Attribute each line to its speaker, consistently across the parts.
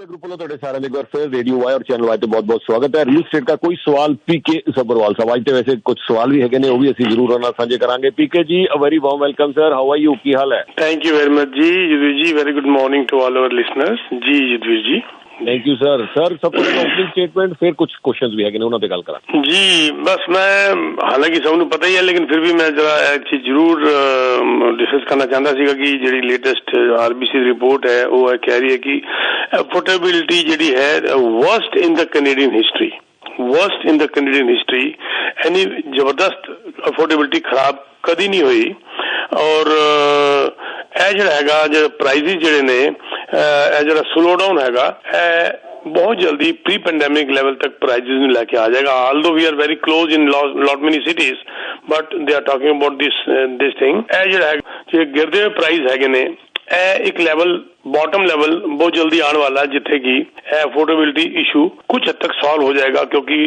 Speaker 1: Media group वालों ਤੁਹਾਡੇ ਸਾਰਿਆਂ ਦਾ ਇੱਕ ਵਾਰ ਫਿਰ ਰੇਡੀਓ ਵਾਈ ਔਰ ਚੈਨਲ ਵਾਈ ਤੇ ਬਹੁਤ-ਬਹੁਤ ਸਵਾਗਤ ਹੈ। ਰੀਅਲ ਸਟੇਟ ਦਾ ਕੋਈ ਸਵਾਲ ਪੀਕੇ ਸਬਰਵਾਲ ਸਾਹਿਬ ਅੱਜ ਤੇ ਵੈਸੇ ਕੁਝ ਸਵਾਲ ਵੀ ਹੈਗੇ ਨੇ, ਉਹ ਵੀ ਅਸੀਂ ਜ਼ਰੂਰ ਉਹਨਾਂ ਨਾਲ ਸਾਂਝੇ ਕਰਾਂਗੇ। PK ji, a very warm welcome sir, how are you, ਕੀ ਹਾਲ ਹੈ?
Speaker 2: Thank you very much ji Yudhveer ji, very good morning to all our listeners ji Yudhveer ji.
Speaker 1: Thank you sir. Sir सब कुछ ओपनिंग स्टेटमेंट फिर कुछ क्वेश्चंस भी है कि उन्होंने गल करा
Speaker 2: जी। बस मैं हालांकि सबनूं पता ही है लेकिन फिर भी मैं जरा एक चीज़ जरूर डिस्कस करना चाहता सीगा कि जी लेटेस्ट आरबीसी रिपोर्ट है वो है कह रही है कि अफोर्डेबिलिटी जी है worst in the Canadian history, worst in the Canadian history. यानी जबरदस्त अफोर्डेबिलिटी खराब कदी नहीं हुई। और ਇਹ ਜਿਹੜਾ ਹੈਗਾ ਜੋ ਪ੍ਰਾਈਸਿਸ ਜਿਹੜੇ ਨੇ ਇਹ ਜਿਹੜਾ ਸਲੋ ਡਾਊਨ ਹੈਗਾ ਇਹ ਬਹੁਤ ਜਲਦੀ ਪ੍ਰੀ ਪੈਂਡੈਮਿਕ ਲੈਵਲ ਤੱਕ ਪ੍ਰਾਈਸਿਸ ਨੂੰ ਲੈ ਕੇ ਆ ਜਾਏਗਾ। Although we are very close ਇਨ ਲੋਟ ਮੈਨੀ cities but they are talking about this thing. ਇਹ ਜਿਹੜਾ ਹੈਗਾ ਜੇ ਗਿਰਦੇ ਹੋਏ ਪ੍ਰਾਈਸ ਹੈਗੇ ਨੇ ਇਹ ਇੱਕ ਲੈਵਲ बॉटम लेवल बहुत जल्दी आने वाला है जिथे कि अफोर्डेबिलिटी इशू कुछ हद तक सॉल्व हो जाएगा क्योंकि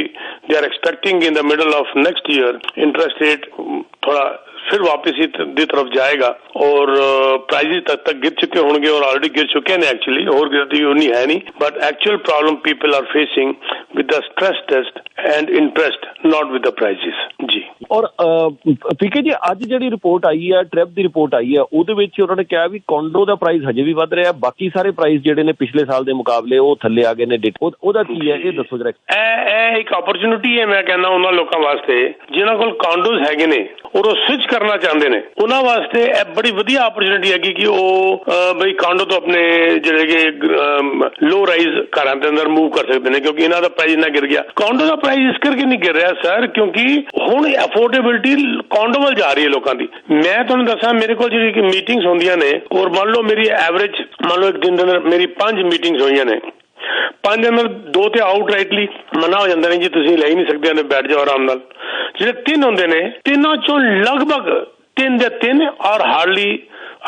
Speaker 2: they are expecting in the middle of next year interest rate थोड़ा फिर वापस ही तरफ जाएगा और प्राइजेस तक गिर चुके होंगे और ऑलरेडी गिर चुके हैं एक्चुअली, और गिरती होनी है नहीं। But actual problem people are facing with the stress test and interest not with the prices ji.
Speaker 1: और पीके जी ਅੱਜ ਜਿਹੜੀ ਰਿਪੋर्ट आई है ट्रैप ਦੀ ਰਿਪੋर्ट आई है ਉਹਦੇ ਵਿੱਚ ਉਹਨਾਂ ਨੇ ਕਿਹਾ ਵੀ ਕੋਂਡੋ ਦਾ ਪ੍ਰਾਈਸ ਹਜੇ ਵੀ ਵੱਧ ਰਿਹਾ, ਬਾਕੀ ਸਾਰੇ ਪ੍ਰਾਈਸ ਜਿਹੜੇ ਨੇ ਪਿਛਲੇ ਸਾਲ ਦੇ ਮੁਕਾਬਲੇ ਉਹ ਥੱਲੇ ਆ ਗਏ ਨੇ। ਉਹਦਾ ਕੀ ਹੈ ਇਹ ਦੱਸੋ ਜਰਾ।
Speaker 2: ਇਹ ਇੱਕ ਓਪਰਚੁਨਿਟੀ ਹੈ ਮੈਂ ਕਹਿੰਦਾ ਉਹਨਾਂ ਲੋਕਾਂ ਵਾਸਤੇ ਜਿਨ੍ਹਾਂ ਕੋਲ ਕਾਂਡੋਜ਼ ਹੈਗੇ ਨੇ ਔਰ ਉਹ ਸਵਿਚ ਕਰਨਾ ਚਾਹੁੰਦੇ ਨੇ, ਉਹਨਾਂ ਵਾਸਤੇ ਇਹ ਬੜੀ ਵਧੀਆ ਓਪਰਚੁਨਿਟੀ ਹੈਗੀ ਕਿ ਉਹ ਬਈ ਕਾਂਡੋ ਤੋਂ ਆਪਣੇ ਜਿਹੜੇ ਕਿ ਲੋ ਰਾਈਜ਼ ਘਰਾਂ ਦੇ ਅੰਦਰ ਮੂਵ ਕਰ ਸਕਦੇ ਨੇ ਕਿਉਂਕਿ ਇਹਨਾਂ ਦਾ ਪ੍ਰਾਈਸ ਨਾ ਗਿਰ ਗਿਆ। ਕਾਂਡੋ ਦਾ ਪ੍ਰਾਈਸ ਇਸ ਕਰਕੇ ਨਹੀਂ ਗਿਰ ਰਿਹਾ ਸਰ ਕਿਉਂਕਿ ਹੁਣ ਅਫੋਰਡੇਬਿਲਿਟੀ ਕਾਂਡੋ ਵੱਲ ਜਾ ਰਹੀ ਹੈ ਲੋਕਾਂ ਦੀ। ਮੈਂ ਤੁਹਾਨੂੰ ਦੱਸਾਂ ਮੇਰੇ ਕੋਲ ਜਿਹੜੀ ਮੀਟਿੰਗਸ ਹੁੰਦੀਆਂ ਨੇ ਔਰ ਮੰਨ ਲਓ ਮੇਰੀ ਐਵਰੇਜ ਮੰਨ ਲਓ ਇੱਕ ਦਿਨ ਦੇ ਅੰਦਰ ਮੇਰੀ 5 ਮੀਟਿੰਗਸ ਹੋਈਆਂ ਨੇ, 5 ਦੇ ਅੰਦਰ 2 ਤੇ ਆਊਟਰਾਈਟਲੀ ਮਨਾ ਹੋ ਜਾਂਦੇ ਨੇ ਜੀ ਤੁਸੀਂ ਲੈ ਹੀ ਨਹੀਂ ਸਕਦੇ, ਬੈਠ ਜਾਓ ਆਰਾਮ ਨਾਲ। ਜਿਹੜੇ 3 ਹੁੰਦੇ ਨੇ ਤਿੰਨਾਂ ਚੋਂ ਲਗਭਗ 3 ਦੇ 3 ਔਰ ਹਾਰਡਲੀ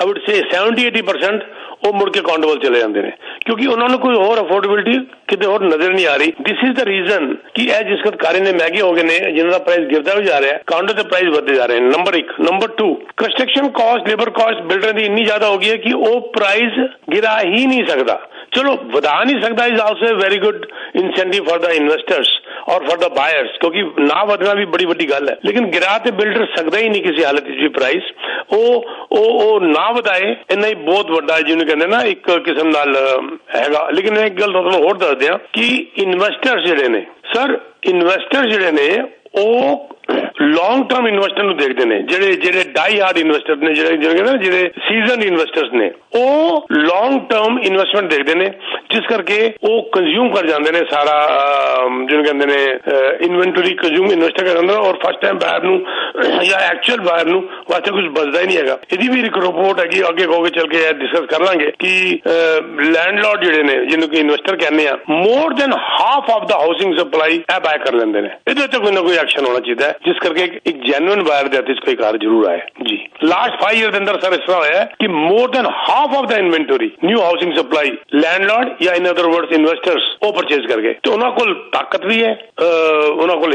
Speaker 2: ਆਈ ਵੁੱਡ ਸੇ 70-80% ਉਹ ਮੁੜ ਕੇ ਕਾਂਡੋ ਵੱਲ ਚਲੇ ਜਾਂਦੇ ਨੇ ਕਿਉਂਕਿ ਉਹਨਾਂ ਨੂੰ ਕੋਈ ਹੋਰ ਅਫੋਰਡੇਬਿਲਿਟੀ ਕਿਤੇ ਹੋਰ ਨਜ਼ਰ ਨਹੀਂ ਆ ਰਹੀ। ਦਿਸ ਇਜ਼ ਦ ਰੀਜ਼ਨ ਕਿ ਇਹ ਜਿਸ ਵਕਤ ਕਾਰੇ ਨੇ ਮਹਿੰਗੇ ਹੋ ਗਏ ਨੇ ਜਿਹਨਾਂ ਦਾ ਪ੍ਰਾਈਸ ਗਿਰਦਾ ਵੀ ਜਾ ਰਿਹਾ, ਕਾਂਡੋ ਦੇ ਪ੍ਰਾਈਸ ਵੱਧਦੇ ਜਾ ਰਹੇ ਨੇ। Number 1। Number 2 construction cost, labour cost builder ਦੀ ਇੰਨੀ ਜ਼ਿਆਦਾ ਹੋ ਗਈ ਹੈ ਕਿ ਉਹ ਪ੍ਰਾਈਸ ਗਿਰਾ ਹੀ ਨਹੀਂ ਸਕਦਾ। ਚਲੋ ਵਧਾ ਨਹੀਂ ਸਕਦਾ is also very good incentive for the investors ਔਰ ਫॉर द ਬਾਇਰਸ ਕਿਉਂਕਿ ਨਾ ਵਧਣਾ ਵੀ ਬੜੀ ਵੱਡੀ ਗੱਲ ਹੈ ਲੇਕਿਨ ਗਿਰਾ ਤੇ ਬਿਲਡਰ ਸਕਦਾ ਹੀ ਨਹੀਂ ਕਿਸੇ ਹਾਲਤ ਵਿੱਚ ਵੀ ਪ੍ਰਾਈਸ। ਉਹ ਨਾ ਵਧਾਏ ਇੰਨਾ ਹੀ ਬਹੁਤ ਵੱਡਾ ਜਿਹਨੂੰ ਕਹਿੰਦੇ ਨਾ ਇੱਕ ਕਿਸਮ ਨਾਲ ਹੈਗਾ। ਲੇਕਿਨ ਇੱਕ ਗੱਲ ਤੁਹਾਨੂੰ ਹੋਰ ਦੱਸ ਦਿਆਂ ਕਿ ਇਨਵੈਸਟਰਸ ਜਿਹੜੇ ਨੇ ਸਰ, ਇਨਵੈਸਟਰ ਜਿਹੜੇ ਨੇ ਉਹ ਲੌਂਗ ਟਰਮ ਇਨਵੈਸਟਰ ਨੂੰ ਦੇਖਦੇ ਨੇ। ਜਿਹੜੇ ਡਾਈ ਹਾਰਡ ਇਨਵੈਸਟਰ ਨੇ ਜਿਹੜੇ ਸੀਜ਼ਨਡ ਇਨਵੈਸਟਰਸ ਨੇ ਉਹ ਲੌਂਗ ਟਰਮ ਇਨਵੈਸਟਮੈਂਟ ਦੇਖਦੇ ਨੇ ਜਿਸ ਕਰਕੇ ਉਹ ਕੰਜ਼ਿਊਮ ਕਰ ਜਾਂਦੇ ਨੇ ਸਾਰਾ ਜਿਹਨੂੰ ਕਹਿੰਦੇ ਨੇ ਇਨਵੈਂਟਰੀ ਕੰਜ਼ਿਊਮ ਇਨਵੈਸਟਰ ਕਰ ਜਾਂਦਾ ਔਰ ਫਸਟ ਟਾਈਮ ਬਾਇਰ ਨੂੰ ਜਾਂ ਐਕਚੁਅਲ ਬਾਇਰ ਨੂੰ ਵਾਸਤੇ ਕੁਝ ਬਚਦਾ ਹੀ ਨਹੀਂ ਹੈਗਾ। ਇਹਦੀ ਵੀ ਇੱਕ ਰਿਪੋਰਟ ਹੈਗੀ, ਅੱਗੇ ਕਹੋਗੇ ਚੱਲ ਕੇ ਡਿਸਕਸ ਕਰ ਲਾਂਗੇ ਕਿ ਲੈਂਡਲॉर्ड ਜਿਹੜੇ ਨੇ ਜਿਹਨੂੰ ਕਿ ਇਨਵੈਸਟਰ ਕਹਿੰਦੇ ਆ ਮੋਰ than half of the housing supply ਇਹ ਬਾय ਕਰ ਲੈਂਦੇ ਨੇ। ਇਹਦੇ ਉੱਤੇ ਕੋਈ ਨਾ ਕੋਈ ਐਕਸ਼ਨ ਹੋਣਾ ਚਾਹੀਦਾ ਹੈ ਜਿਸ ਕਰਕੇ ਇੱਕ ਜੈਨੂਇਨ ਬਾਇਰ ਦੇ ਹੱਥ 'ਚ ਕੋਈ ਕਾਰ ਜ਼ਰੂਰ ਆਏ ਜੀ। ਲਾਸਟ 5 ਈਅਰ ਦੇ ਅੰਦਰ ਸਰ ਇਸ ਤਰ੍ਹਾਂ ਹੋਇਆ ਕਿ more than half of the inventory new housing supply landlord ਜਾਂ ਇਨ ਅਦਰ ਵਰਡਸ ਇਨਵੈਸਟਰਸ ਉਹ ਪਰਚੇਜ਼ ਕਰ ਗਏ ਤੇ ਉਹਨਾਂ ਕੋਲ ਤਾਕਤ ਵੀ ਹੈ, ਉਹਨਾਂ ਕੋਲ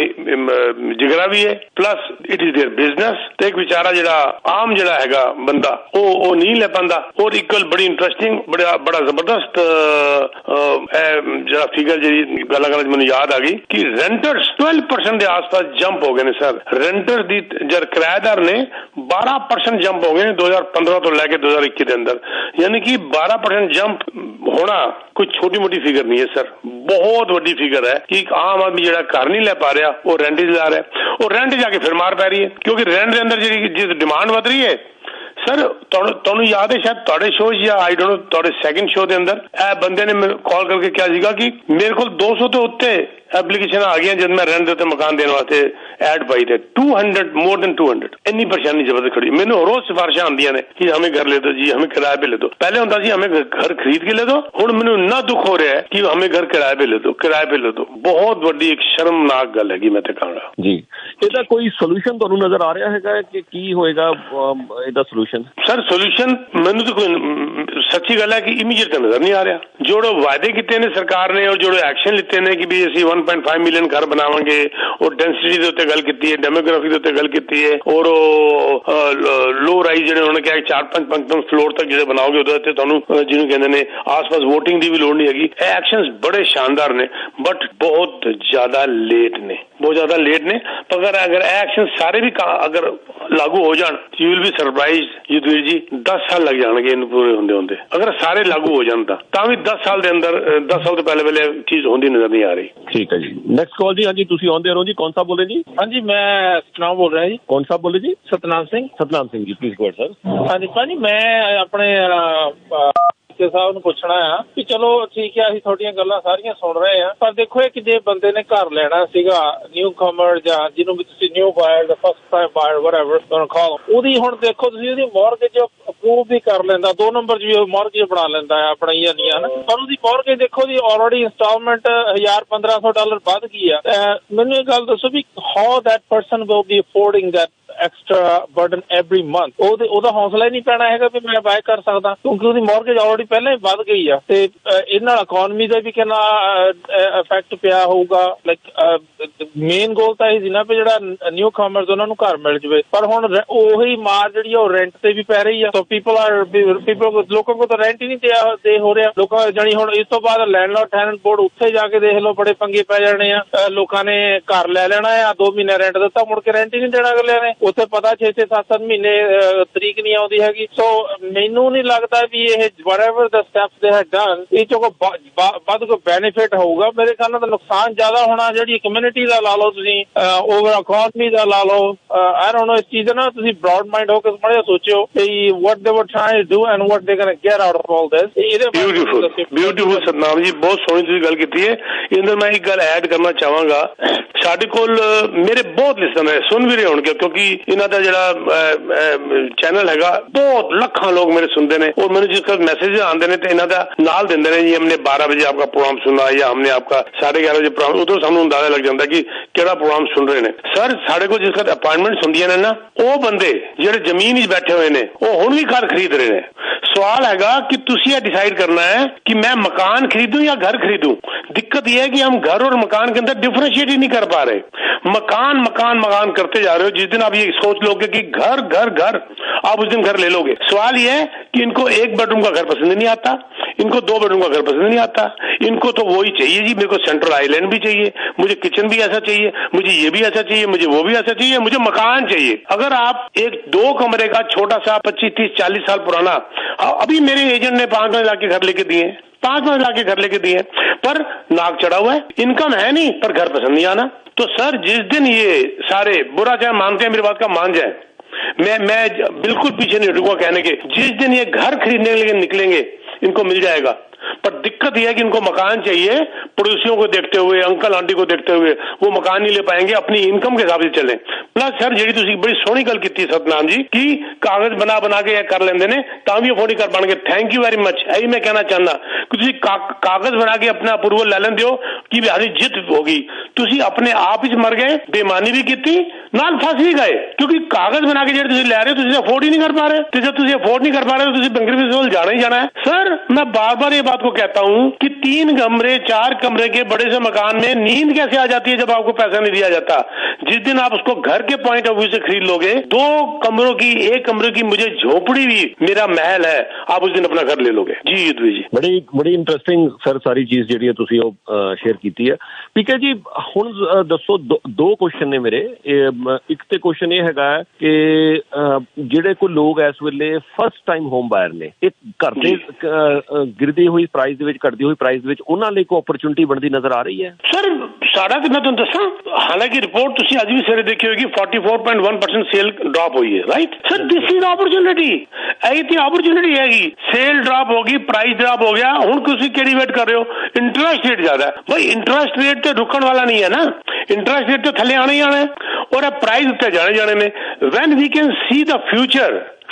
Speaker 2: ਜਿਗਰਾ ਵੀ ਹੈ, plus it is there business. ਤੇ ਇੱਕ ਵਿਚਾਰਾ ਜਿਹੜਾ ਆਮ ਜਿਹੜਾ ਹੈਗਾ ਬੰਦਾ ਉਹ ਨਹੀਂ ਲੈ ਪਾਉਂਦਾ। ਔਰ ਇਕੁਅਲ ਬੜੀ ਇੰਟਰਸਟਿੰਗ ਬੜਾ ਜ਼ਬਰਦਸਤ ਜਿਹੜਾ ਫਿਗਰ ਜਿਹੜੀ ਗੱਲਾਂ ਕਰਨ ਮੈਨੂੰ ਯਾਦ ਆ ਗਈ ਕਿ ਰੈਂਟਰਸ 12% ਦੇ ਆਸ-ਪਾਸ ਜੰਪ ਹੋ ਗਏ ਨੇ ਸਰ। ਰੈਂਟਰ ਦੀ ਜਦ ਕਿਰਾਏਦਾਰ ਨੇ 12% ਜੰਪ ਹੋ ਗਏ ਨੇ 2015 ਤੋਂ ਲੈ ਕੇ 2021 ਦੇ ਅੰਦਰ, ਯਾਨੀ ਕਿ 12% ਜੰਪ ਹੋਣਾ ਕੋਈ ਛੋਟੀ ਮੋਟੀ ਫਿਗਰ ਨਹੀਂ ਹੈ ਸਰ, ਬਹੁਤ ਵੱਡੀ ਫਿਗਰ ਹੈ ਕਿ ਇੱਕ ਆਮ ਆਦਮੀ ਜਿਹੜਾ ਘਰ ਨਹੀਂ ਲੈ ਪਾ ਰਿਹਾ ਉਹ ਰੈਂਟ ਲਾ ਰਿਹਾ ਔਰ ਰੈਂਟ ਜਾ ਕੇ ਫਿਰ ਮਾਰ ਪੈ ਰਹੀ ਹੈ ਕਿਉਂਕਿ ਰੈਂਟ ਦੇ ਅੰਦਰ ਜਿਹੜੀ ਡਿਮਾਂਡ ਵੱਧ ਰਹੀ ਹੈ। ਸਰ ਤੁਹਾਨੂੰ ਯਾਦ ਹੈ ਸ਼ਾਇਦ ਤੁਹਾਡੇ ਸ਼ੋਅ ਜਾਂ ਆਈ ਡੋਂਟ ਨੋ ਤੁਹਾਡੇ ਸੈਕਿੰਡ ਸ਼ੋਅ ਦੇ ਅੰਦਰ ਇਹ ਬੰਦੇ ਨੇ ਮੈਨੂੰ ਕਾਲ ਕਰਕੇ ਕਿਹਾ ਸੀਗਾ ਕਿ ਮੇਰੇ ਕੋਲ 200 ਤੋਂ ਉੱਤੇ ਐਪਲੀਕੇਸ਼ਨ ਆ ਗਈਆਂ ਜਦ ਮੈਂ ਰੈਂਟ ਦੇ ਉੱਤੇ ਮਕਾਨ ਦੇਣ ਵਾਸਤੇ ਐਡ ਪਾਈ ਤੇ 200 मोर देन 200 ਇੰਨੀ ਪਰੇਸ਼ਾਨੀ ਜ਼ਬਰਦਸਤ ਖੜੀ। ਮੈਨੂੰ ਰੋਜ਼ ਸਿਫਾਰਿਸ਼ਾਂ ਆਉਂਦੀਆਂ ਨੇ ਕਿ ਹमें घर ले दो जी, हमें किराए पे ले दो। पहले ਹੁੰਦਾ ਸੀ हमें घर खरीद के ले दो, ਹੁਣ ਮੈਨੂੰ ਇੰਨਾ ਦੁੱਖ ਹੋ ਰਿਹਾ ਹੈ ਕਿ हमें घर किराए पे ले दो, किराए पे ले दो। ਬਹੁਤ ਵੱਡੀ ਇੱਕ ਸ਼ਰਮਨਾਕ ਗੱਲ ਹੈਗੀ ਮੈਂ ਤੇ ਕਹਾਂਗਾ
Speaker 1: ਜੀ। ਇਹਦਾ ਕੋਈ ਸੋਲੂਸ਼ਨ ਤੁਹਾਨੂੰ ਨਜ਼ਰ ਆ ਰਿਹਾ ਹੈਗਾ ਕਿ ਕੀ ਹੋਏਗਾ ਇਹਦਾ ਸੋਲੂਸ਼ਨ?
Speaker 2: ਸਰ ਸੋਲੂਸ਼ਨ ਮੈਨੂੰ ਤਾਂ ਕੋਈ ਸੱਚੀ ਗੱਲ ਹੈ ਕਿ ਇਮੀਡੀਏਟ ਨਜ਼ਰ ਨਹੀਂ ਆ ਰਿਹਾ। ਜਿਹੜੇ ਵਾਅਦੇ ਕੀਤੇ ਨੇ ਸਰਕਾਰ ਨੇ ਔਰ ਜਿਹੜੇ ਐਕਸ਼ਨ ਲਿੱਤੇ ਨੇ ਕਿ ਵੀ ਅਸੀਂ 1.5 ਮਿਲੀਅਨ ਘਰ ਬਣਾਵਾਂਗੇ ਔਰ ਡੈਂਸਿਟੀ ਦੇ ਉੱਤੇ गल की है, डेमोग्राफी के उत्ते गल की है, और लो राइज जिहड़े उन्होंने कहा 4-5 फ्लोर तक जिहड़े बनाओगे उहदे तुहानूं जिहनूं कहंदे ने आस-पास वोटिंग की भी लोड़ नहीं हैगी। ਇਹ एक्शनस बड़े शानदार ने बट बहुत ज्यादा लेट ने, बहुत ज्यादा लेट ने। पर अगर एक्शन सारे भी अगर लागू हो जान, you will be surprise Yudhveer ji, 10 साल लग जाएंगे इन पूरे होंदे होंदे। अगर सारे लागू हो जान तां भी 10 साल के अंदर 10 साल तो पहले पहले चीज होंदी नजर नहीं आ रही।
Speaker 1: ठीक है जी, नेक्स्ट कॉल जी। हाँ जी, तुसी आउंदे रहो जी। कौन सा बोले जी?
Speaker 3: हाँ जी, मैं सतनाम बोल रहा जी।
Speaker 1: कौन सा बोले जी?
Speaker 3: Satnam Singh.
Speaker 1: Satnam Singh ji, please go ahead sir.
Speaker 3: हाँ जी भाजी, मैं अपने साहब ਨੂੰ ਪੁੱਛਣਾ ਆ ਕਿ ਚਲੋ ਠੀਕ ਹੈ, ਅਸੀਂ ਤੁਹਾਡੀਆਂ ਗੱਲਾਂ ਸਾਰੀਆਂ ਸੁਣ ਰਹੇ ਆ, ਪਰ ਦੇਖੋ ਕਿ ਜੇ ਬੰਦੇ ਨੇ ਘਰ ਲੈਣਾ ਸੀਗਾ, ਨਿਊ ਕਮਰ ਜਾਂ ਜਿਹਨੂੰ ਵੀ ਤੁਸੀਂ ਨਿਊ ਬਾਇਰ ਦਾ ਫਸਟ ਟਾਈਮ ਬਾਇਰ ਵਟਐਵਰ ਤੁਹਾਨੂੰ ਕਾਲ, ਉਹਦੀ ਹੁਣ ਦੇਖੋ ਤੁਸੀਂ ਉਹਦੀ ਮੌਰਗੇਜ ਅਪਰੂਵ ਵੀ ਕਰ ਲੈਂਦਾ, 2 ਨੰਬਰ 'ਚ ਵੀ ਉਹ ਮੌਰਗੇਜ ਬਣਾ ਲੈਂਦਾ ਹੈ ਆਪਣਾ ਹੀ ਨਹੀਂ ਹਨ, ਪਰ ਉਹਦੀ ਮੌਰਗੇਜ ਦੇਖੋ ਜੀ ਆਲਰੇਡੀ ਇੰਸਟਾਲਮੈਂਟ $1,000-1,500 ਵੱਧ ਗਈ ਆ। ਮੈਨੂੰ ਇਹ ਗੱਲ ਦੱਸੋ ਵੀ how that person will be affording that extra burden every month। ਉਹਦਾ ਹੌਸਲਾ ਹੀ ਨਹੀਂ ਪੈਣਾ ਹੈਗਾ ਵੀ ਮੈਂ ਬਾਏ ਕਰ ਸਕਦਾ, ਕਿਉਂਕਿ ਉਹਦੀ ਮੌਰਗੇਜ ਆਲਰੇਡੀ ਪਹਿਲਾਂ ਹੀ ਵੱਧ ਗਈ ਆ, ਤੇ ਇਹਦੇ ਨਾਲ ਇਕਨੋਮੀ ਦਾ ਵੀ ਕਿੰਨਾ ਇਫੈਕਟ ਪਿਆ ਹੋਊਗਾ। ਲਾਈਕ ਮੇਨ ਗੋਲ ਤਾਂ ਇਹ ਸੀ ਨਾ ਵੀ ਜਿਹੜਾ ਨਿਊ ਕਮਰਸ ਉਹਨਾਂ ਨੂੰ ਘਰ ਮਿਲ ਜਵੇ, ਪਰ ਹੁਣ ਉਹੀ ਮਾਰ ਜਿਹੜੀ ਉਹ ਰੈਂਟ ਤੇ ਵੀ ਪੈ ਰਹੀ ਆ। ਸੋ ਲੋਕਾਂ ਕੋਲ ਤਾਂ ਰੈਂਟ ਹੀ ਨਹੀਂ ਦੇ ਹੋ ਰਿਹਾ। ਲੋਕਾਂ ਜਾਨੀ ਹੁਣ ਇਸ ਤੋਂ ਬਾਅਦ ਲੈਂਡਲੌਰਡ ਟੈਨੈਂਟ ਬੋਰਡ ਉੱਥੇ ਜਾ ਕੇ ਦੇਖ ਲਓ, ਬੜੇ ਪੰਗੇ ਪੈ ਜਾਣੇ ਆ। ਲੋਕਾਂ ਨੇ ਘਰ ਲੈ ਲੈਣਾ ਆ, 2 ਮਹੀਨੇ ਰੈਂਟ ਦਿੱਤਾ, ਮੁੜ ਕੇ ਰੈਂਟ ਹੀ ਨਹੀਂ ਦੇਣਾ ਅਗਲਿਆਂ ਨੇ। ਉੱਥੇ ਪਤਾ 6-7 ਮਹੀਨੇ ਤਰੀਕ ਨਹੀਂ ਆਉਂਦੀ ਹੈਗੀ। ਸੋ ਮੈਨੂੰ ਨਹੀਂ ਲੱਗਦਾ ਵੀ ਇਹ whatever the steps they have done ਇਹ ਚੋਂ ਵੱਧ ਕੋਈ ਬੈਨੀਫਿਟ ਹੋਊਗਾ। ਮੇਰੇ ਖਿਆਲ ਨਾਲ ਤਾਂ ਨੁਕਸਾਨ ਜ਼ਿਆਦਾ ਹੋਣਾ, ਜਿਹੜੀ ਕਮਿਊਨਿਟੀ ਦਾ ਲਾ ਲਓ ਤੁਸੀਂ, ਓਵਰ ਇਕਨੋਮੀ ਦਾ ਲਾ ਲਓ। ਆਈ ਡੋਨਟ ਨੋ, ਇਸ ਚੀਜ਼ ਨਾ ਤੁਸੀਂ ਬ੍ਰੌਡ ਮਾਈਂਡ ਹੋ ਕੇ ਥੋੜ੍ਹਾ ਸੋਚਿਓ ਕਿ what they were trying to do and what they gonna get out of all this.
Speaker 2: Beautiful Satnam ji, ਬਹੁਤ ਸੋਹਣੀ ਤੁਸੀਂ ਗੱਲ ਕੀਤੀ ਹੈ। ਇਹਦੇ ਮੈਂ ਇੱਕ ਗੱਲ ਐਡ ਕਰਨਾ ਚਾਹਾਂਗਾ। ਸਾਡੇ ਕੋਲ ਮੇਰੇ ਬਹੁਤ ਲਿਸਨ ਹੈ, ਸੁਣ ਵੀ ਰਹੇ ਹੋਣਗੇ, ਕਿਉਂਕਿ ਇਹਨਾਂ ਦਾ ਜਿਹੜਾ ਚੈਨਲ ਹੈਗਾ ਬਹੁਤ ਲੱਖਾਂ ਲੋਕ ਮੇਰੇ ਸੁਣਦੇ ਨੇ, और मैंने जिसका मैसेज आते हैं तो इन्हों का नाल देंगे ने जी, हमने 12 बजे आपका प्रोग्राम सुना या हमने आपका 11:30 बजे प्रोग्राम, उदों सानू अंदाजा लग जाता कि केड़ा प्रोग्राम सुन रहे हैं। सर साढ़े को जिसका अपॉइंटमेंट्स होंदियां ने ना, वो बंदे ਜਿਹੜੇ ਜ਼ਮੀਨ ਵਿੱਚ बैठे हुए ने वो हुण भी घर खरीद रहे हैं। सवाल हैगा कि तुसी ये डिसाइड करना है कि मैं मकान खरीदूं या घर खरीदूं। दिक्कत यह है कि हम घर और मकान के अंदर डिफरेंशिएट ही नहीं कर पा रहे। मकान मकान मकान करते जा रहे हो। जिस दिन आप ये सोच लोगे कि घर घर घर, आप उस दिन घर ले लोगे। सवाल यह है कि इनको 1 बेडरूम का घर पसंद नहीं आता, इनको 2 बेडरूम का घर पसंद नहीं आता, इनको तो वही चाहिए जी, मेरे को सेंट्रल आइलैंड भी चाहिए, मुझे किचन भी ऐसा चाहिए, मुझे ये भी ऐसा चाहिए, मुझे वो भी ऐसा चाहिए, मुझे मकान चाहिए। अगर आप एक 2 कमरे का छोटा सा 25-30-40 साल पुराना, अभी मेरे एजेंट ने 5 लाख के घर लेके दिए, 5 लाख के घर लेके दिए, पर नाक चढ़ा हुआ है, इनकम है नहीं, पर घर पसंद नहीं आना। तो सर जिस दिन ये सारे बुरा चाहे मानते हैं, मेरी बात का मान जाए, मैं बिल्कुल पीछे नहीं हटूंगा कहने के, जिस दिन ये घर खरीदने के लिए निकलेंगे इनको मिल जाएगा। पर दिक्कत यह है कि इनको मकान चाहिए, पड़ोसियों को देखते हुए, अंकल आंटी को देखते हुए वो मकान नहीं ले पाएंगे, अपनी इनकम के हिसाब से चलें। प्लस सर जी तुसी बड़ी सोहनी गल की सतनाम जी कि कागज बना के कर लेंदे ने तां भी अफोर्ड कर पाएंगे। Thank you very much. यही मैं कहना चाहना कि तुसी कागज बना के अपना अप्रूवल ले लेंदे हो कि हमारी जित होगी, तुसी अपने आप ही मर गए, बेईमानी भी की नाल फस भी गए, क्योंकि कागज बना के तुसी ले रहे हो तुसी अफोर्ड ही नहीं कर पा रहे। तो जब तुसी अफोर्ड नहीं कर पा रहे हो तुसी बंगले में जाना ही जाना है। सर मैं बार बार ये बात को कहता हूं कि 3 कमरे 4 कमरे के बड़े से मकान में नींद कैसे आ जाती है जब आपको पैसा नहीं दिया जाता। जिस दिन आप उसको घर के पॉइंट ऑफ व्यू से खरीद लोगे, 2 कमरों की 1 कमरे की मुझे झोपड़ी भी मेरा महल है, आप उस दिन अपना घर ले लोगे। जी युद्धवीर जी,
Speaker 1: बड़ी इंटरेस्टिंग सर सारी चीज ਜਿਹੜੀ ਤੁਸੀਂ ਉਹ ਸ਼ੇਅਰ ਕੀਤੀ ਹੈ। ਠੀਕ ਹੈ ਜੀ, ਹੁਣ ਦੱਸੋ 2 ਕੁਐਸਚਨ ਨੇ ਮੇਰੇ। ਇੱਕ ਤੇ ਕੁਐਸਚਨ ਇਹ ਹੈਗਾ ਕਿ ਜਿਹੜੇ ਕੋਈ ਲੋਕ ਇਸ ਵੇਲੇ ਫਸਟ ਟਾਈਮ ਹੋਮ ਬਾਇਰ ਨੇ, ਇਹ ਘਰ ਦੇ ਗਿਰਦੀ ਹੋਈ ਪ੍ਰਾਈਸ ਦੇ ਵਿੱਚ, ਘਟਦੀ ਹੋਈ ਪ੍ਰਾਈਸ ਦੇ ਵਿੱਚ ਉਹਨਾਂ ਲਈ ਕੋਈ ਓਪਰਚੁਨਿਟੀ ਬਣਦੀ ਨਜ਼ਰ ਆ ਰਹੀ ਹੈ।
Speaker 2: ਸਰ ਸਾਡਾ ਤੇ ਮੈਂ ਤੁਹਾਨੂੰ ਦੱਸਾਂ, ਹਾਲਾਂਕਿ ਰਿਪੋਰਟ ਤੁਸੀਂ ਅੱਜ ਵੀ ਸਵੇਰੇ ਦੇਖੀ ਹੋਏਗੀ 44.1% ਸੇਲ ਡ੍ਰੌਪ ਹੋਈ ਹੈ, right sir. This is opportunity, ਇਹ ਤੇ अपॉर्चुनिटी ਹੈਗੀ। ਸੇਲ ਡ੍ਰੌਪ ਹੋ ਗਈ, ਪ੍ਰਾਈਸ ਡ੍ਰੌਪ ਹੋ ਗਿਆ, ਹੁਣ ਤੁਸੀਂ ਕਿਹੜੀ ਵੇਟ ਕਰ ਰਹੇ ਹੋ? ਇੰਟਰਸਟ ਰੇਟ ਜ਼ਿਆਦਾ ਹੈ ਭਾਈ, ਇੰਟਰਸਟ ਰੇਟ ਤੇ ਰੁਕਣ ਵਾਲਾ ਨਹੀਂ ਹੈ ਨਾ, ਇੰਟਰਸਟ ਰੇਟ ਤੇ ਥੱਲੇ ਆਣਾ ਹੀ ਆਣਾ ਹੈ, ਔਰ ਇਹ ਪ੍ਰਾਈਸ ਉੱਤੇ ਜਾਣੇ ਨੇ। When we can see the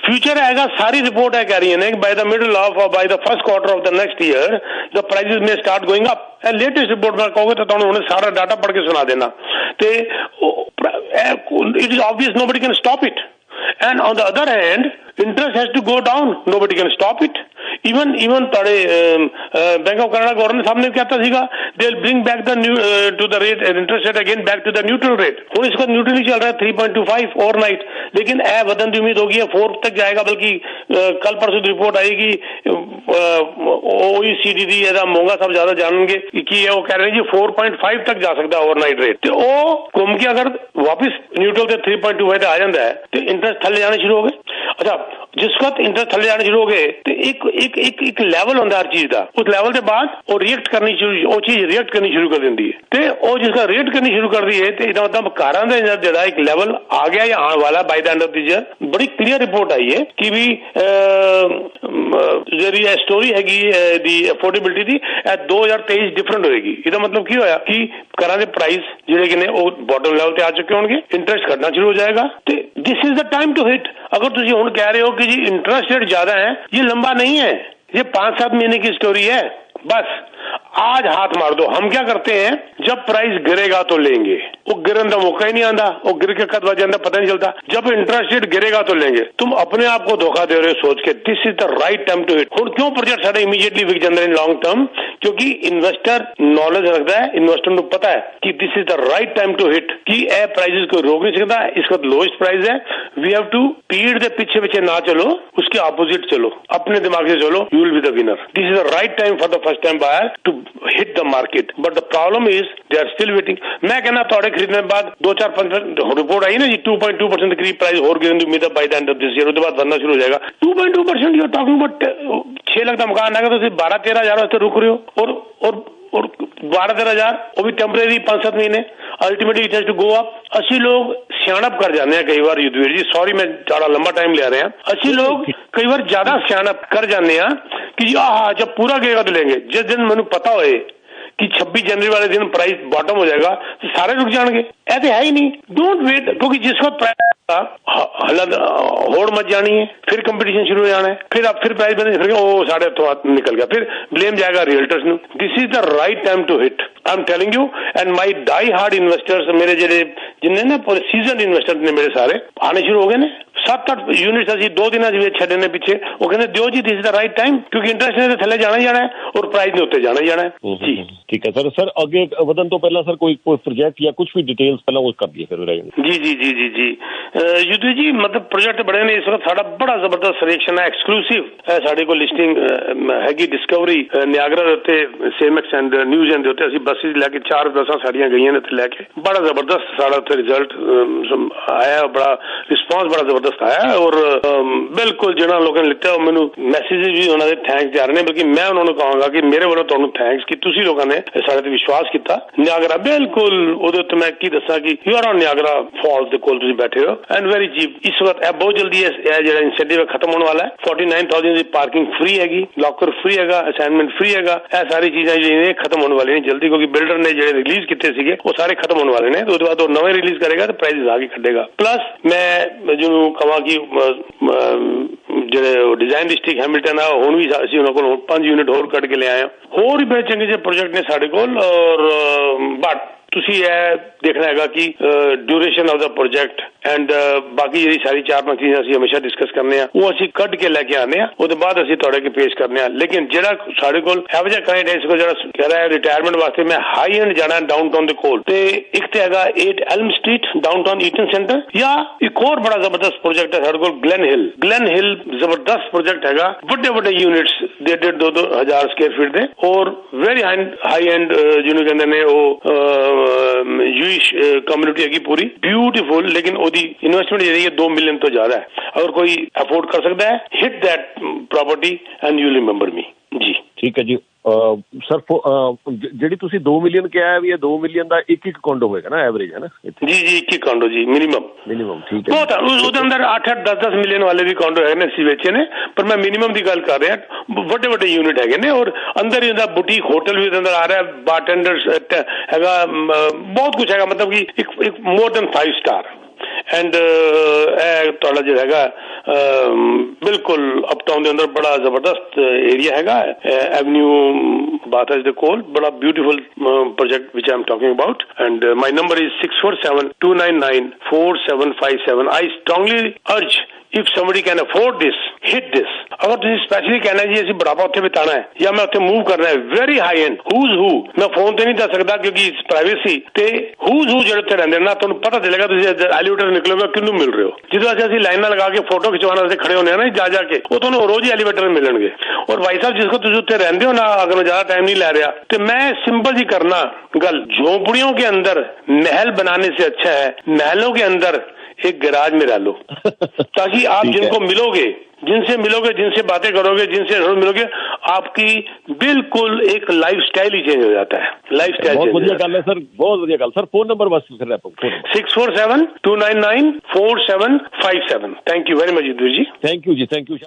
Speaker 2: future आएगा, सारी रिपोर्ट है कह रही है by the middle of or by the first quarter of the next year the prices may start going up. Latest report में कहोगे तो उन्होंने सारा डाटा पढ़ के सुना देना। तो it is obvious nobody can stop it, and on the other hand interest has to go down, nobody can stop it। Even ਤੁਹਾਡੇ ਬੈਂਕ ਆਫ ਕੈਨੇਡਾ ਗਵਰਨਰ ਸਾਹਿਬ ਨੇ ਕਹਿਤਾ ਸੀਗਾ they will bring back the to the rate interest rate again back to the neutral rate. ਹੁਣ इसका neutral ही चल रहा है 3.25 ओवरनाइट, लेकिन वधन की उम्मीद होगी 4 तक जाएगा, बल्कि कल परसों की रिपोर्ट आएगी OECD दी मोंगा सब ज्यादा जानेंगे कि वो कह रहे हैं जी 4.5 तक जा सकता है ओवरनाइट रेट। तो वो घूम के अगर वापस न्यूट्रल से 3.25 आ जाता है तो इंटरेस्ट थले जाने शुरू हो गए। अच्छा, जिस वक्त इंटरेस्ट थले जाने शुरू हो गए तो एक लैवल होता हर चीज का, उस लैवल के बाद वो रिएक्ट करनी शुरू, वो चीज रिएक्ट करनी शुरू कर देती है। तो वो जिसका रिएक्ट करनी शुरू कर दी है तो इसका मतलब कारां दा जड़ा एक लैवल आ गया या आने वाला bye the end of the year. बड़ी क्लियर रिपोर्ट आई है कि भी ਜਿਹੜੀ स्टोरी हैगी दी अफोर्डेबिलिटी दी 2023 डिफरेंट होएगी। इसका मतलब की होया कि घरां दे प्राइस जिहड़े ने वो बॉटम लेवल ते आ चुके होंगे, इंटरेस्ट घटना शुरू हो जाएगा। तो this is the time to hit. अगर तुसी हुण कह रहे हो कि जी इंटरेस्ट रेट ज्यादा है, ये लंबा नहीं है, ये 5-7 महीने की स्टोरी है, बस आज हाथ मार दो। हम क्या करते हैं, जब प्राइस गिरेगा तो लेंगे, वो गिरन का मौका ही नहीं आता, वो गिर के कद बच जाता पता नहीं चलता। जब इंटरेस्ट रेट गिरेगा तो लेंगे। तुम अपने आप को धोखा दे रहे हो सोच के this is the right time to hit. हुण क्यों प्रोजेक्ट साडे इमीडिएटली विक जांदे ने लॉन्ग टर्म, क्योंकि इन्वेस्टर नॉलेज रखता है, इन्वेस्टर को पता है कि this is the right time to hit, कि ए प्राइसेस को रोक नहीं सकता, इसका लोएस्ट प्राइस है। वी हैव टू पीड़ दे पीछे पीछे ना चलो, उसके ऑपोजिट चलो, अपने दिमाग से चलो, you will be the winner. This is the right time for the first time buyer to hit the market, but the problem is they are still waiting। मैं कहना थोड़े खरीदने के बाद 2-4% रिपोर्ट आई ना जी 2.2% करीब प्राइस और गिरने की उम्मीद है by the end of this year, उसके बाद बनना शुरू हो जाएगा। 2.2% you are talking about 6 lakh का मकान आएगा तो सिर्फ 12-13 हजार वास्ते रुक रहे हो, और 12-13 हजार वो भी टेम्परेरी 5-7 महीने, ultimately it has to go up. असि लोग सियाणप कर जाते हैं कई बार युद्धवीर जी, सॉरी मैं थोड़ा लंबा टाइम ले रहे हैं, असि लोग कई बार ज्यादा सियाणप कर जाते हैं कि हाँ जब पूरा गिरेगा तो लेंगे। जिस दिन मैंने पता होए कि 26 जनवरी वाले दिन प्राइस बॉटम हो जाएगा तो सारे रुक जाएंगे, ऐसे है ही नहीं। डोंट वेट, क्योंकि जिस वक्त प्राइस होड़ मच जानी है, फिर कंपटीशन शुरू हो जाना है, फिर प्राइस बने, फिर वो साढ़े हाथ निकल गया, फिर ब्लेम जाएगा रियल्टर्स ਨੂੰ। This is the right time to hit, I am telling you. And my die hard investors, मेरे ਜਿਹੜੇ जिन्हें ना पूरे सीजन इन्वेस्टर ने मेरे सारे आने शुरू हो गए ने। 7-8 यूनिट्स ਅਸੀਂ 2 ਦਿਨਾਂ ਦੇ ਵਿੱਚ ਛੱਡੇ ਨੇ ਪਿੱਛੇ, ਉਹ ਕਹਿੰਦੇ ਦਿਓ ਜੀ this is the right time, ਕਿਉਂਕਿ ਇੰਟਰਸਟ ਨੇ ਥੱਲੇ ਜਾਣਾ ਹੀ ਜਾਣਾ ਹੈ ਔਰ ਪ੍ਰਾਈਸ ਦੇ ਉੱਤੇ ਜਾਣਾ ਹੀ ਜਾਣਾ ਹੈ ਜੀ।
Speaker 1: ਠੀਕ ਹੈ ਸਰ ਅੱਗੇ ਵਧਣ ਤੋਂ ਪਹਿਲਾਂ ਸਰ ਕੋਈ प्रोजेक्ट या कुछ भी डिटेल्स पहले वो कर दिए फिर
Speaker 2: जी जी जी जी जी युद्ध जी, मतलब प्रोजेक्ट बड़े ने इस वक्त साड़ा बड़ा जबरदस्त सिलेक्शन है, एक्सक्लूसिव है साढ़े को लिस्टिंग हैगी डिस्कवरी नियागरा दे उत्ते सेमएक्स एंड न्यूज़ एंड दे उत्ते ਅਸੀਂ ਬੱਸਿਸ ਲੈ ਕੇ 4 ਬੱਸਾਂ ਸਾਡੀਆਂ ਗਈਆਂ ਨੇ ਤੇ ਲੈ ਕੇ बड़ा जबरदस्त साड़ा उत्ते रिजल्ट आया, बड़ा रिस्पांस बड़ा जबरदस्त आया। और बिल्कुल जिन्होंने लोगों ने लिखा मैंने मैसेज भी उन्होंने थैंक्स जा रहे हैं, बल्कि मैं उन्होंने कहूँगा कि मेरे वालों तुहानू थैंक्स कि तुसी लोगों ने साढ़े ते विश्वास किया। नियागरा बिल्कुल ਉਹਦੇ ਉੱਤੇ ਮੈਂ ਕੀ ਦੱਸਾਂ ਕਿ you are on Niagara false ਦੇ ਕੋਲ ਤੁਸੀਂ ਬੈਠੇ ਹੋ ਐਂਡ ਵੈਰੀ ਚੀਪ। ਇਸ ਵਕਤ ਇਹ ਬਹੁਤ ਜਲਦੀ ਇਹ ਜਿਹੜਾ ਇਨਸੈਂਟਿਵ ਖਤਮ ਹੋਣ ਵਾਲਾ ਹੈ। 49,000 ਦੀ ਪਾਰਕਿੰਗ ਫ੍ਰੀ ਹੈਗੀ, ਲੌਕਰ ਫ੍ਰੀ ਹੈਗਾ, ਅਸਾਈਨਮੈਂਟ ਫ੍ਰੀ ਹੈਗਾ। ਇਹ ਸਾਰੀ ਚੀਜ਼ਾਂ ਜਿਹੜੀਆਂ ਖਤਮ ਹੋਣ ਵਾਲੀਆਂ ਨੇ ਜਲਦੀ, ਕਿਉਂਕਿ ਬਿਲਡਰ ਨੇ ਜਿਹੜੇ ਰਿਲੀਜ਼ ਕੀਤੇ ਸੀਗੇ ਉਹ ਸਾਰੇ ਖਤਮ ਹੋਣ ਵਾਲੇ ਨੇ। ਉਹਦੇ ਬਾਅਦ ਉਹ ਨਵੇਂ ਰਿਲੀਜ਼ ਕਰੇਗਾ ਤੇ ਪ੍ਰਾਈਸ ਆ ਕੇ ਕੱਢੇਗਾ। ਪਲੱਸ ਮੈਂ ਜਿਹਨੂੰ ਕਹਾਂ ਕਿ ਜਿਹੜੇ ਡਿਜ਼ਾਈਨ ਡਿਸਟ੍ਰਿਕਟ ਹੈਮਿਲਟਨ ਆ ਹੁਣ ਵੀ ਅਸੀਂ ਉਹਨਾਂ ਕੋਲ 5 ਯੂਨਿਟ ਹੋਰ ਕੱਢ ਕੇ ਲਿਆਏ ਹਾਂ। ਹੋਰ ਵੀ ਬੜੇ ਚੰਗੇ ਜਿਹੇ ਪ੍ਰੋਜੈਕਟ ਨੇ ਸਾਡੇ ਕੋਲ। ਔਰ ਬਟ ਤੁਸੀਂ ਇਹ ਦੇਖਣਾ ਹੈਗਾ ਕਿ duration of the project and ਬਾਕੀ ਜਿਹੜੀ ਸਾਰੀ 4-5 ਚੀਜ਼ਾਂ ਅਸੀਂ ਹਮੇਸ਼ਾ ਡਿਸਕਸ ਕਰਨੇ ਆ ਉਹ ਅਸੀਂ ਕੱਢ ਕੇ ਲੈ ਕੇ ਆਉਂਦੇ ਆ, ਉਹਦੇ ਬਾਅਦ ਅਸੀਂ ਤੁਹਾਡੇ ਅੱਗੇ ਪੇਸ਼ ਕਰਨੇ ਆ। ਲੇਕਿਨ ਜਿਹੜਾ ਸਾਡੇ ਕੋਲ ਇਹੋ ਜਿਹਾ ਕਲਾਇੰਟ ਹੈ ਇਸ ਕੋਲ ਜਿਹੜਾ ਕਹਿ ਰਿਹਾ ਰਿਟਾਇਰਮੈਂਟ ਵਾਸਤੇ ਮੈਂ ਹਾਈ ਐਂਡ ਜਾਣਾ ਡਾਊਨਟਾਊਨ ਦੇ ਕੋਲ, ਤੇ ਇੱਕ ਤੇ ਹੈਗਾ 8 Elm street downtown eaten centre, ਜਾਂ ਇੱਕ ਹੋਰ ਬੜਾ ਜ਼ਬਰਦਸਤ ਪ੍ਰੋਜੈਕਟ ਹੈ ਸਾਡੇ ਕੋਲ ਗਲੈਨ ਹਿਲ ਜ਼ਬਰਦਸਤ ਪ੍ਰੋਜੈਕਟ ਹੈਗਾ। ਵੱਡੇ ਯੂਨਿਟਸ 1.5-2 ਹਜ਼ਾਰ ਸਕੁਅਰ ਫੀਟ ਦੇ ਔਰ ਵੈਰੀ ਹਾਈ ਐਂਡ ਜਿਹਨੂੰ ਕਹਿੰਦੇ ਨੇ ਉਹ यूइश कम्युनिटी हैगी पूरी ब्यूटीफुल, लेकिन ओदी इन्वेस्टमेंट जी है 2 मिलियन तो ज्यादा है। अगर कोई अफोर्ड कर सकता है hit that property and you remember me ji.
Speaker 1: ठीक है जी सर, ਜਿਹੜੀ ਤੁਸੀਂ 2 ਮਿਲੀਅਨ ਕਿਹਾ ਵੀ ਇਹ 2 ਮਿਲੀਅਨ ਦਾ ਇੱਕ ਕੋਂਡੋ ਹੋਏਗਾ ਨਾ ਐਵਰੇਜ, ਹੈ ਨਾ?
Speaker 2: ਜੀ ਜੀ ਇੱਕ ਕੋਂਡੋ ਜੀ ਮਿਨੀਮਮ
Speaker 1: ਠੀਕ ਹੈ।
Speaker 2: ਬਹੁਤ ਉਹਦੇ ਅੰਦਰ 8-8 10-10 ਮਿਲੀਅਨ ਵਾਲੇ ਵੀ ਕੋਂਡੋ ਹੈਗੇ ਨੇ ਅਸੀਂ ਵੇਚੇ ਨੇ, ਪਰ ਮੈਂ ਮਿਨੀਮਮ ਦੀ ਗੱਲ ਕਰ ਰਿਹਾ। ਵੱਡੇ ਯੂਨਿਟ ਹੈਗੇ ਨੇ ਔਰ ਅੰਦਰ ਹੀ ਉਹਦਾ ਬੁਟੀਕ ਹੋਟਲ ਵੀ ਉਹਦੇ ਅੰਦਰ ਆ ਰਿਹਾ, ਬਾਰਟੈਂਡਰਸ ਹੈਗਾ, ਬਹੁਤ ਕੁਝ ਹੈਗਾ, ਮਤਲਬ ਕਿ ਇੱਕ ਮੋਰ ਦੈਨ 5 ਸਟਾਰ। एंड ਤੁਹਾਡਾ ਜਿਹੜਾ ਹੈਗਾ ਬਿਲਕੁਲ ਅਪਟਾਊਨ ਦੇ ਅੰਦਰ ਬੜਾ ਜ਼ਬਰਦਸਤ ਏਰੀਆ ਹੈਗਾ, ਐਵਨਿਊ ਬਾਥਾਜ ਦੇ ਕੋਲ, ਬੜਾ ਬਿਊਟੀਫੁਲ ਪ੍ਰੋਜੈਕਟ ਵਿਚ I am talking about. And my number is 647-299-4757। I strongly urge if somebody can afford this hit this. ਅਗਰ ਤੁਸੀਂ ਸਪੈਸ਼ਲੀ ਕਹਿਣਾ ਜੀ ਅਸੀਂ ਬੁਢਾਪਾ ਉੱਥੇ ਬਿਤਾਣਾ ਹੈ ਜਾਂ ਮੈਂ ਉੱਥੇ ਮੂਵ ਕਰਨਾ ਹੈ ਵੈਰੀ ਹਾਈ ਐਂਡ ਹੂਜ਼ ਹੂ, ਮੈਂ ਫੋਨ ਤੇ ਨਹੀਂ ਦੱਸ ਸਕਦਾ ਕਿਉਂਕਿ ਪ੍ਰਾਈਵੇਸੀ, ਤੇ ਹੂਜ਼ ਹੂ ਜਿਹੜੇ ਉੱਥੇ ਰਹਿੰਦੇ ਨਾ ਤੁਹਾਨੂੰ ਪਤਾ ਚੱਲੇਗਾ ਤੁਸੀਂ ਐਲੀਵੇਟਰ ਨਿਕਲੋਗੇ ਕਿਹਨੂੰ ਮਿਲ ਰਹੇ ਹੋ। ਜਦੋਂ ਅਸੀਂ ਲਾਈਨਾਂ ਲਗਾ ਕੇ ਫੋਟੋ ਖਿਚਵਾਉਣ ਵਾਸਤੇ ਖੜੇ ਹੁੰਦੇ ਆ ਨਾ ਜਾ ਕੇ, ਉਹ ਤੁਹਾਨੂੰ ਰੋਜ਼ ਹੀ ਐਲੀਵੇਟਰ ਮਿਲਣਗੇ। ਔਰ ਭਾਈ ਸਾਹਿਬ ਜਿਸ ਕੋ ਤੁਸੀਂ ਉੱਥੇ ਰਹਿੰਦੇ ਹੋ ਨਾ, अगर मैं ज्यादा टाइम नहीं ले रहा, तो मैं सिंपल जी करना गल, झोपड़ियों के अंदर महल बनाने से अच्छा है महलों के अंदर एक गैराज में रह लो, ताकि आप जिनको मिलोगे, जिनसे बातें करोगे, जिनसे मिलोगे, आपकी बिल्कुल एक लाइफ स्टाइल ही चेंज हो जाता है। लाइफ स्टाइल
Speaker 1: बहुत बढ़िया गल है सर, बहुत बढ़िया गल सर। फोन नंबर बस फिर
Speaker 2: 647-299-4757। थैंक यू वेरी मच जी।
Speaker 1: थैंक यू जी, थैंक यू।